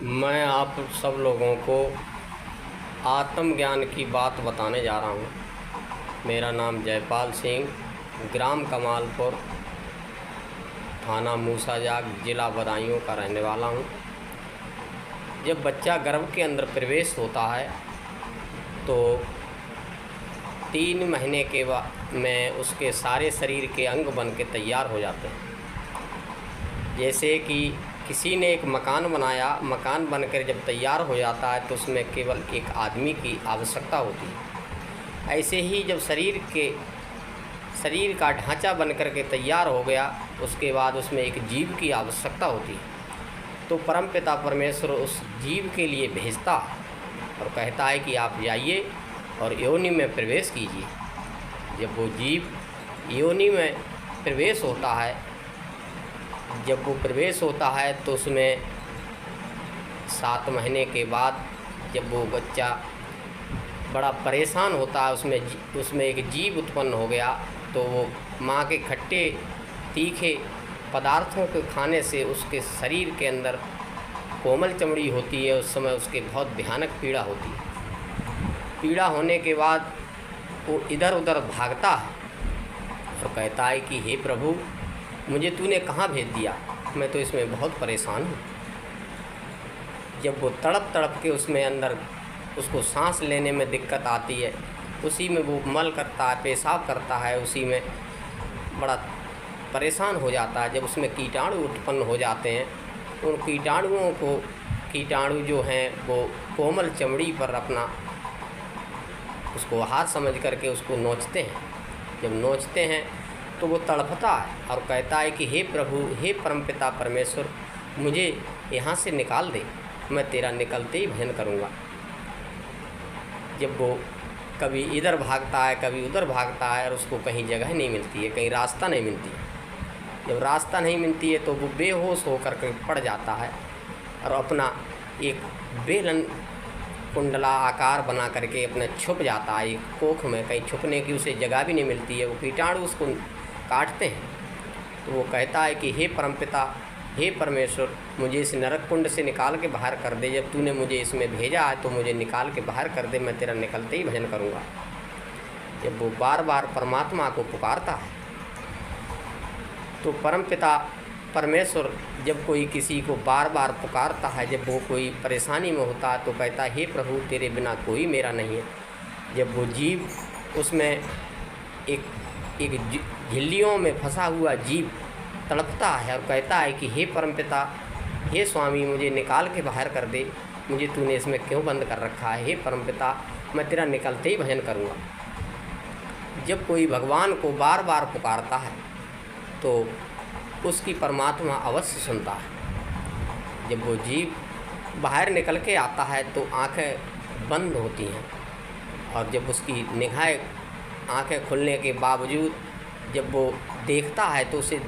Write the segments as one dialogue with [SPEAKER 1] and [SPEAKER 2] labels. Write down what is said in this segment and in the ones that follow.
[SPEAKER 1] मैं आप सब लोगों को आत्मज्ञान की बात बताने जा रहा हूँ। मेरा नाम जयपाल सिंह, ग्राम कमालपुर, थाना मूसाजाग, ज़िला बदायूं का रहने वाला हूँ। जब बच्चा गर्भ के अंदर प्रवेश होता है तो 3 महीने के बाद में उसके सारे शरीर के अंग बन के तैयार हो जाते हैं। जैसे कि किसी ने एक मकान बनाया, मकान बनकर जब तैयार हो जाता है तो उसमें केवल एक आदमी की आवश्यकता होती है। ऐसे ही जब शरीर का ढांचा बनकर के तैयार हो गया, उसके बाद उसमें एक जीव की आवश्यकता होती है। तो परमपिता परमेश्वर उस जीव के लिए भेजता और कहता है कि आप जाइए और योनि में प्रवेश कीजिए। जब वो जीव योनि में प्रवेश होता है, तो उसमें 7 महीने के बाद जब वो बच्चा बड़ा परेशान होता है, उसमें एक जीव उत्पन्न हो गया, तो वो माँ के खट्टे तीखे पदार्थों के खाने से उसके शरीर के अंदर कोमल चमड़ी होती है। उस समय उसके बहुत भयानक पीड़ा होती है। पीड़ा होने के बाद वो इधर उधर भागता है और कहता है कि हे प्रभु, मुझे तूने कहाँ भेज दिया, मैं तो इसमें बहुत परेशान हूँ। जब वो तड़प तड़प के उसमें अंदर उसको सांस लेने में दिक्कत आती है, उसी में वो मल करता है, पेशाब करता है, उसी में बड़ा परेशान हो जाता है। जब उसमें कीटाणु उत्पन्न हो जाते हैं, उन कीटाणु जो हैं वो कोमल चमड़ी पर अपना उसको हाथ समझ करके उसको नोचते हैं। जब नोचते हैं तो वो तड़पता है और कहता है कि हे प्रभु, हे परमपिता परमेश्वर, मुझे यहाँ से निकाल दे, मैं तेरा निकलते ही भजन करूँगा। जब वो कभी इधर भागता है, कभी उधर भागता है और उसको कहीं जगह नहीं मिलती है, कहीं रास्ता नहीं मिलती है। जब रास्ता नहीं मिलती है तो वो बेहोश होकर के पड़ जाता है और अपना एक बेलन कुंडला आकार बना करके अपने छुप जाता है एक कोख में। कहीं छुपने की उसे जगह भी नहीं मिलती है, वो कीटाणु उसको काटते हैं। तो वो कहता है कि हे परमपिता, हे परमेश्वर, मुझे इस नरक कुंड से निकाल के बाहर कर दे। जब तूने मुझे इसमें भेजा है तो मुझे निकाल के बाहर कर दे, मैं तेरा निकलते ही भजन करूँगा। जब वो बार बार परमात्मा को पुकारता है तो परमपिता परमेश्वर जब कोई किसी को बार बार पुकारता है, जब वो कोई परेशानी में होता है तो कहता है हे प्रभु, तेरे बिना कोई मेरा नहीं है। जब वो जीव उसमें एक झिल्लियों में फंसा हुआ जीव तड़पता है और कहता है कि हे परमपिता, हे स्वामी, मुझे निकाल के बाहर कर दे, मुझे तूने इसमें क्यों बंद कर रखा है। हे परमपिता, मैं तेरा निकलते ही भजन करूँगा। जब कोई भगवान को बार बार पुकारता है तो उसकी परमात्मा अवश्य सुनता है। जब वो जीव बाहर निकल के आता है तो आंखें बंद होती हैं और जब उसकी निगाहें आंखें खुलने के बावजूद जब वो देखता है तो उसे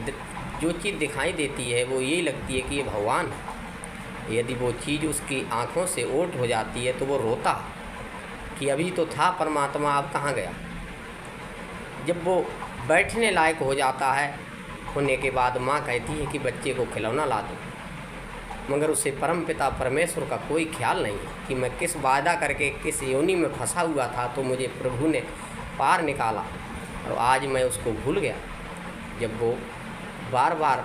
[SPEAKER 1] जो चीज़ दिखाई देती है वो यही लगती है कि ये भगवान है। यदि वो चीज़ उसकी आंखों से ओट हो जाती है तो वो रोता कि अभी तो था परमात्मा, अब कहाँ गया। जब वो बैठने लायक हो जाता है होने के बाद माँ कहती है कि बच्चे को खिलौना ला दो, मगर उसे परमपिता परमेश्वर का कोई ख्याल नहीं है कि मैं किस वादा करके किस योनि में फंसा हुआ था तो मुझे प्रभु ने पार निकाला और आज मैं उसको भूल गया। जब वो बार बार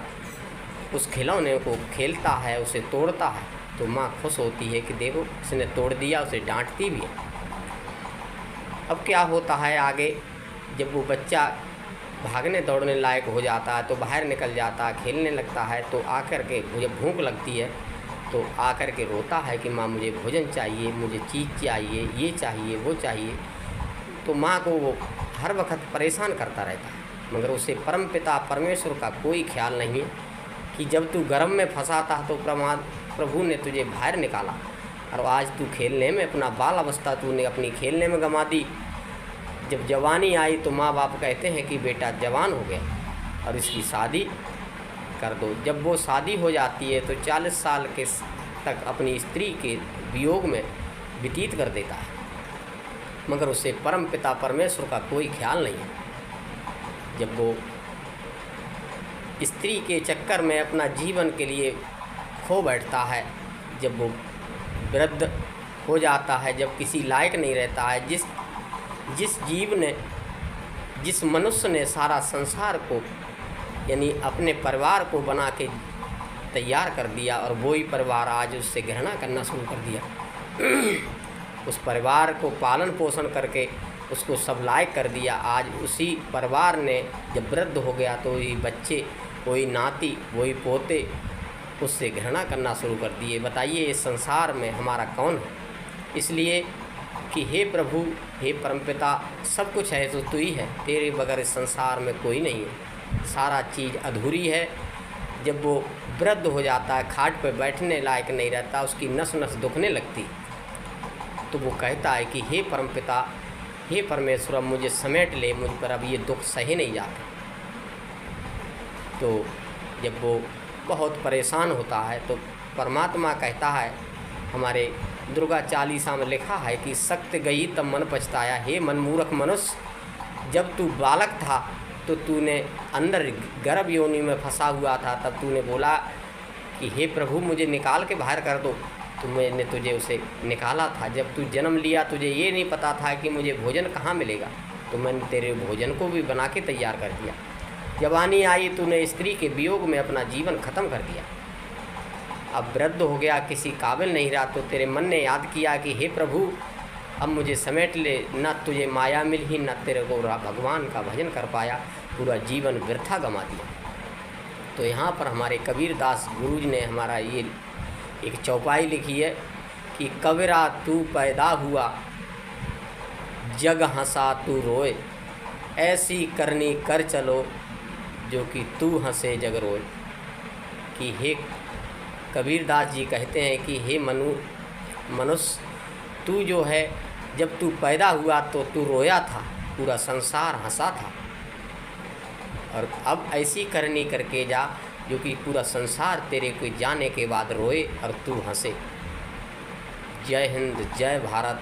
[SPEAKER 1] उस खिलौने को खेलता है, उसे तोड़ता है, तो माँ खुश होती है कि देखो उसने तोड़ दिया, उसे डांटती भी है। अब क्या होता है आगे, जब वो बच्चा भागने दौड़ने लायक हो जाता है तो बाहर निकल जाता है, खेलने लगता है, तो आकर के मुझे भूख लगती है तो आकर के रोता है कि माँ मुझे भोजन चाहिए, मुझे चीज़ चाहिए, ये चाहिए, वो चाहिए। तो माँ को वो हर वक्त परेशान करता रहता है, मगर उसे परमपिता परमेश्वर का कोई ख्याल नहीं है कि जब तू गर्भ में फंसा था तो प्रभु ने तुझे बाहर निकाला और आज तू खेलने में अपना बाल अवस्था तूने अपनी खेलने में गंवा दी। जब जवानी आई तो माँ बाप कहते हैं कि बेटा जवान हो गया और इसकी शादी कर दो। जब वो शादी हो जाती है तो 40 साल के तक अपनी स्त्री के वियोग में व्यतीत कर देता है, मगर उसे परमपिता परमेश्वर का कोई ख्याल नहीं है। जब वो स्त्री के चक्कर में अपना जीवन के लिए खो बैठता है जब वो वृद्ध हो जाता है, जब किसी लायक नहीं रहता है, जिस जीव ने, जिस मनुष्य ने सारा संसार को यानी अपने परिवार को बना के तैयार कर दिया और वही परिवार आज उससे घृणा करना शुरू कर दिया उस परिवार को पालन पोषण करके उसको सब लायक कर दिया, आज उसी परिवार ने जब वृद्ध हो गया तो वही बच्चे, वही नाती, वही पोते उससे घृणा करना शुरू कर दिए। बताइए इस संसार में हमारा कौन है? इसलिए कि हे प्रभु, हे परमपिता, सब कुछ है तो तू ही है, तेरे बगैर इस संसार में कोई नहीं है, सारा चीज़ अधूरी है। जब वो वृद्ध हो जाता है, खाट पर बैठने लायक नहीं रहता, उसकी नस नस दुखने लगती, तो वो कहता है कि हे परमपिता, हे परमेश्वर, अब मुझे समेट ले, मुझ पर अब ये दुख सहे नहीं जाता। तो जब वो बहुत परेशान होता है तो परमात्मा कहता है, हमारे दुर्गा चालीसा में लिखा है कि सख्त गई तब मन पछताया। हे मनमूर्ख मनुष्य, जब तू बालक था तो तूने अंदर गर्भ योनि में फंसा हुआ था, तब तूने बोला कि हे प्रभु मुझे निकाल के बाहर कर दो, तो मैंने तुझे उसे निकाला था। जब तू जन्म लिया तुझे ये नहीं पता था कि मुझे भोजन कहाँ मिलेगा, तो मैंने तेरे भोजन को भी बना के तैयार कर दिया। जवानी आई, तूने स्त्री के वियोग में अपना जीवन ख़त्म कर दिया। अब वृद्ध हो गया, किसी काबिल नहीं रहा, तो तेरे मन ने याद किया कि हे प्रभु अब मुझे समेट ले, न तुझे माया मिली, न तेरे को भगवान का भजन कर पाया, पूरा जीवन वृथा गंवा दिया। तो यहाँ पर हमारे कबीरदास गुरु जी ने हमारा ये एक चौपाई लिखी है कि कबीरा तू पैदा हुआ, जग हंसा तू रोए, ऐसी करनी कर चलो, जो कि तू हंसे जग रोए। कि हे कबीरदास जी कहते हैं कि हे मनुष्य, तू जो है जब तू पैदा हुआ तो तू रोया था, पूरा संसार हंसा था, और अब ऐसी करनी करके जा जो कि पूरा संसार तेरे को जाने के बाद रोए और तू हंसे। जय हिंद, जय भारत,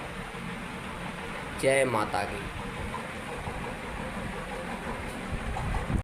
[SPEAKER 1] जय माता की।